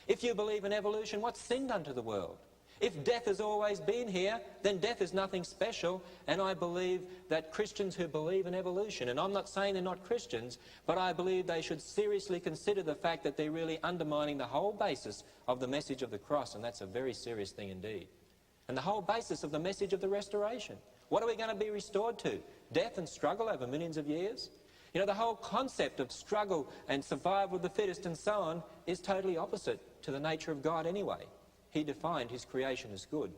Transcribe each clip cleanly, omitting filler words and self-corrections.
If you believe in evolution, what's sin done to the world? If death has always been here, then death is nothing special, and I believe that Christians who believe in evolution, and I'm not saying they're not Christians, but I believe they should seriously consider the fact that they're really undermining the whole basis of the message of the cross, and that's a very serious thing indeed. And the whole basis of the message of the restoration. What are we going to be restored to? Death and struggle over millions of years? You know, the whole concept of struggle and survival of the fittest and so on is totally opposite to the nature of God anyway. He defined his creation as good.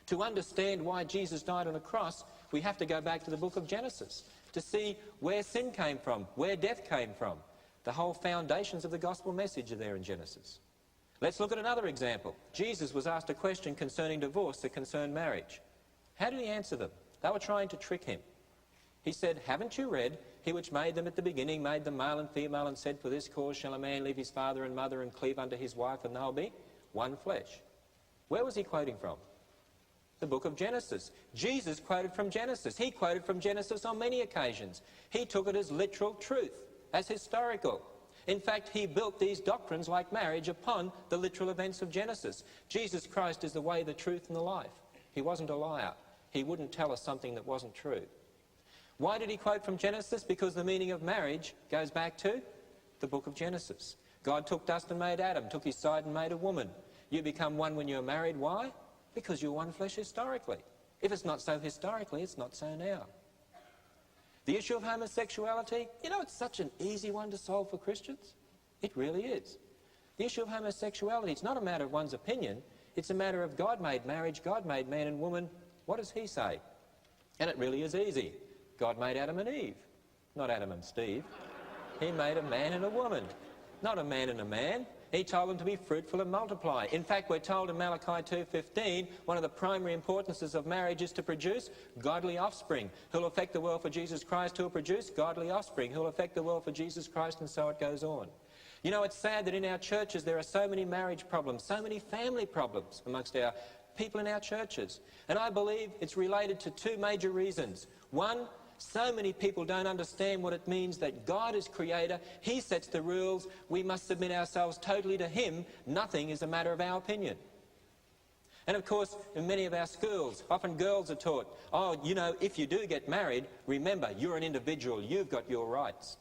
To understand why Jesus died on a cross, we have to go back to the book of Genesis to see where sin came from, where death came from. The whole foundations of the gospel message are there in Genesis. Let's look at another example. Jesus was asked a question concerning divorce that concerned marriage. How did he answer them? They were trying to trick him. He said, haven't you read, he which made them at the beginning made them male and female, and said, for this cause shall a man leave his father and mother and cleave unto his wife, and they'll be one flesh. Where was he quoting from? The book of Genesis. Jesus quoted from Genesis. He quoted from Genesis on many occasions. He took it as literal truth, as historical. In fact, he built these doctrines like marriage upon the literal events of Genesis. Jesus Christ is the way, the truth, and the life. He wasn't a liar. He wouldn't tell us something that wasn't true. Why did he quote from Genesis? Because the meaning of marriage goes back to the book of Genesis. God took dust and made Adam, took his side and made a woman. You become one when you're married. Why? Because you're one flesh historically. If it's not so historically, it's not so now. The issue of homosexuality, you know, it's such an easy one to solve for Christians. It really is. The issue of homosexuality, it's not a matter of one's opinion. It's a matter of God made marriage, God made man and woman. What does he say? And it really is easy. God made Adam and Eve, not Adam and Steve. He made a man and a woman, not a man and a man. He told them to be fruitful and multiply. In fact, we're told in Malachi 2:15, one of the primary importances of marriage is to produce godly offspring. Who'll affect the world for Jesus Christ? Who'll produce godly offspring? Who'll affect the world for Jesus Christ? And so it goes on. You know, it's sad that in our churches there are so many marriage problems, so many family problems amongst our people in our churches. And I believe it's related to two major reasons. One, so many people don't understand what it means that God is creator. He sets the rules. We must submit ourselves totally to him. Nothing is a matter of our opinion. And of course, in many of our schools, often girls are taught, oh, you know, if you do get married, remember, you're an individual. You've got your rights.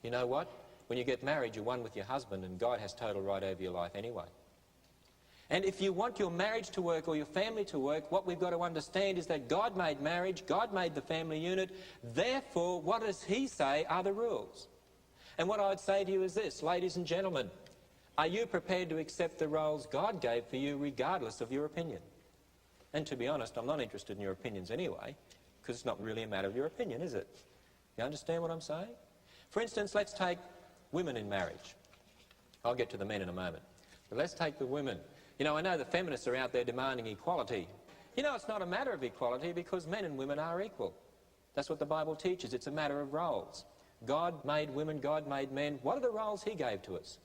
You know what? When you get married, you're one with your husband, and God has total right over your life anyway. And if you want your marriage to work or your family to work, what we've got to understand is that God made marriage, God made the family unit. Therefore, what does he say are the rules? And what I'd say to you is this, ladies and gentlemen, are you prepared to accept the roles God gave for you regardless of your opinion? And to be honest, I'm not interested in your opinions anyway, because it's not really a matter of your opinion, is it? You understand what I'm saying? For instance, let's take women in marriage. I'll get to the men in a moment. But let's take the women. You know, I know the feminists are out there demanding equality. You know, it's not a matter of equality because men and women are equal. That's what the Bible teaches. It's a matter of roles. God made women, God made men. What are the roles he gave to us?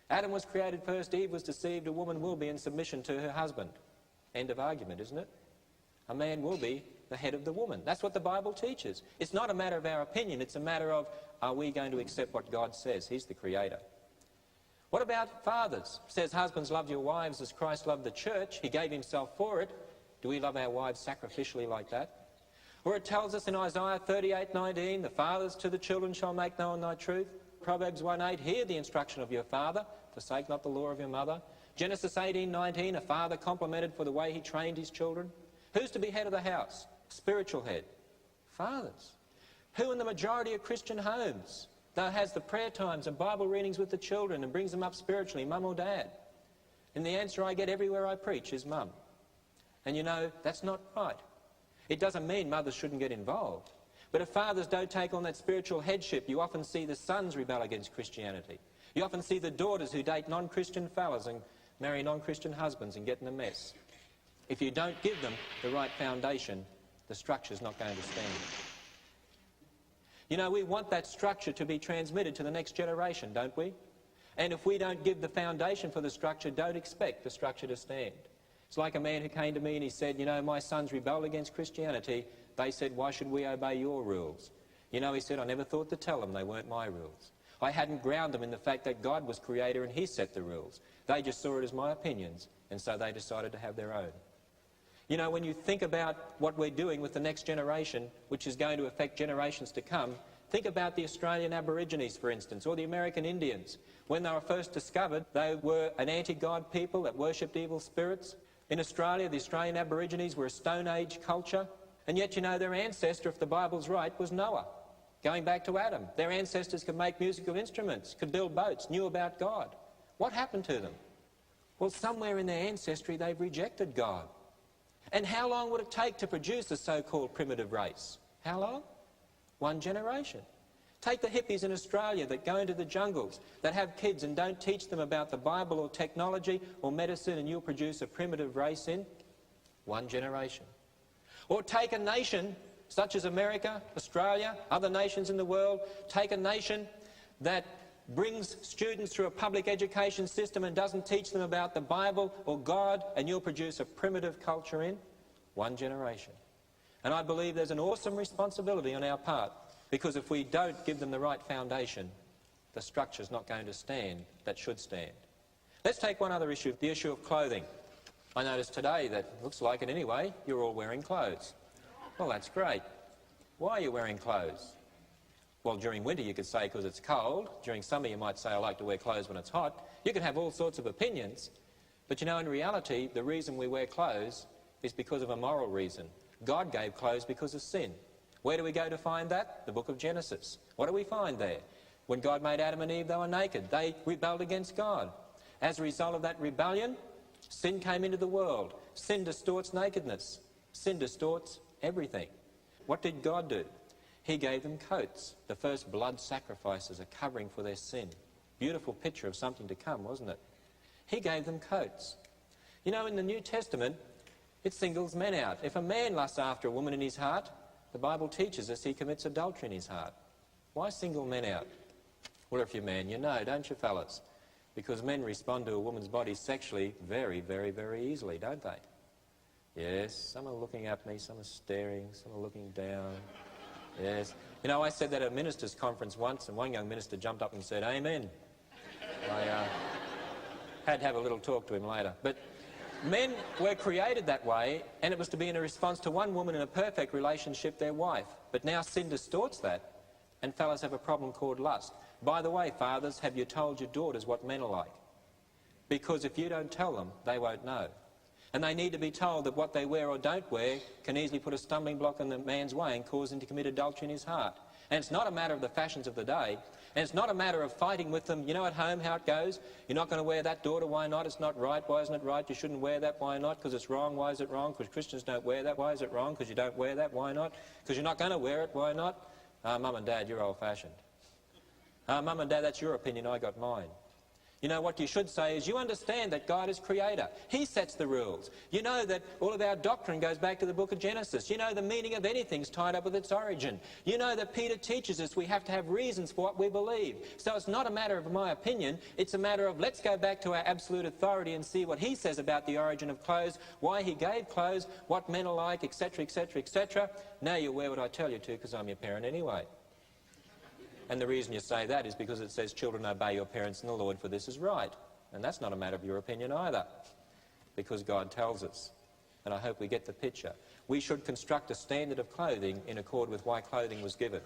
Adam was created first, Eve was deceived, a woman will be in submission to her husband. End of argument, isn't it? A man will be the head of the woman. That's what the Bible teaches. It's not a matter of our opinion. It's a matter of, are we going to accept what God says? He's the creator. What about fathers? It says, husbands, love your wives as Christ loved the church. He gave himself for it. Do we love our wives sacrificially like that? Or it tells us in Isaiah 38:19, the fathers to the children shall make known thy truth. Proverbs 1:8, hear the instruction of your father, forsake not the law of your mother. Genesis 18:19, a father complimented for the way he trained his children. Who's to be head of the house? Spiritual head. Fathers. Who in the majority of Christian homes that has the prayer times and Bible readings with the children and brings them up spiritually, mum or dad? And the answer I get everywhere I preach is mum. And you know, that's not right. It doesn't mean mothers shouldn't get involved. But if fathers don't take on that spiritual headship, you often see the sons rebel against Christianity. You often see the daughters who date non-Christian fellas and marry non-Christian husbands and get in a mess. If you don't give them the right foundation, the structure's not going to stand. You know, we want that structure to be transmitted to the next generation, don't we? And if we don't give the foundation for the structure, don't expect the structure to stand. It's like a man who came to me and he said, you know, my sons rebelled against Christianity. They said, why should we obey your rules? You know, he said, I never thought to tell them they weren't my rules. I hadn't ground them in the fact that God was creator and he set the rules. They just saw it as my opinions, and so they decided to have their own. You know, when you think about what we're doing with the next generation, which is going to affect generations to come, think about the Australian Aborigines, for instance, or the American Indians. When they were first discovered, they were an anti-God people that worshipped evil spirits. In Australia, the Australian Aborigines were a Stone Age culture, and yet, you know, their ancestor, if the Bible's right, was Noah, going back to Adam. Their ancestors could make musical instruments, could build boats, knew about God. What happened to them? Well, somewhere in their ancestry, they've rejected God. And how long would it take to produce a so-called primitive race? How long? 1 generation. Take the hippies in Australia that go into the jungles, that have kids and don't teach them about the Bible or technology or medicine, and you'll produce a primitive race in 1 generation. Or take a nation such as America, Australia, other nations in the world, take a nation that brings students through a public education system and doesn't teach them about the Bible or God, and you'll produce a primitive culture in 1 generation. And I believe there's an awesome responsibility on our part, because if we don't give them the right foundation, the structure's not going to stand that should stand. Let's take one other issue, the issue of clothing. I noticed today that, looks like it anyway, you're all wearing clothes. Well, that's great. Why are you wearing clothes? Well, during winter you could say because it's cold. During summer you might say I like to wear clothes when it's hot. You can have all sorts of opinions. But you know, in reality, the reason we wear clothes is because of a moral reason. God gave clothes because of sin. Where do we go to find that? The book of Genesis. What do we find there? When God made Adam and Eve, they were naked. They rebelled against God. As a result of that rebellion, sin came into the world. Sin distorts nakedness. Sin distorts everything. What did God do? He gave them coats. The first blood sacrifices, a covering for their sin. Beautiful picture of something to come, wasn't it? He gave them coats. You know, in the New Testament, it singles men out. If a man lusts after a woman in his heart, the Bible teaches us he commits adultery in his heart. Why single men out? Well, if you're a man, you know, don't you, fellas? Because men respond to a woman's body sexually very, very, very easily, don't they? Yes, some are looking at me, some are staring, some are looking down. Yes. You know, I said that at a minister's conference once, and one young minister jumped up and said, "Amen." I had to have a little talk to him later. But men were created that way, and it was to be in a response to one woman in a perfect relationship, their wife. But now sin distorts that, and fellas have a problem called lust. By the way, fathers, have you told your daughters what men are like? Because if you don't tell them, they won't know. And they need to be told that what they wear or don't wear can easily put a stumbling block in the man's way and cause him to commit adultery in his heart. And it's not a matter of the fashions of the day, and it's not a matter of fighting with them. You know at home how it goes? You're not going to wear that, daughter, why not? It's not right, why isn't it right? You shouldn't wear that, why not? Because it's wrong, why is it wrong? Because Christians don't wear that, why is it wrong? Because you don't wear that, why not? Because you're not going to wear it, why not? Mum and Dad, you're old-fashioned. Mum and Dad, that's your opinion, I got mine. You know, what you should say is you understand that God is creator. He sets the rules. You know that all of our doctrine goes back to the book of Genesis. You know the meaning of anything's tied up with its origin. You know that Peter teaches us we have to have reasons for what we believe. So it's not a matter of my opinion. It's a matter of let's go back to our absolute authority and see what he says about the origin of clothes, why he gave clothes, what men are like, etc., etc., etc. Now you'll wear what I tell you to because I'm your parent anyway. And the reason you say that is because it says, "Children, obey your parents in the Lord, for this is right." And that's not a matter of your opinion either, because God tells us. And I hope we get the picture. We should construct a standard of clothing in accord with why clothing was given.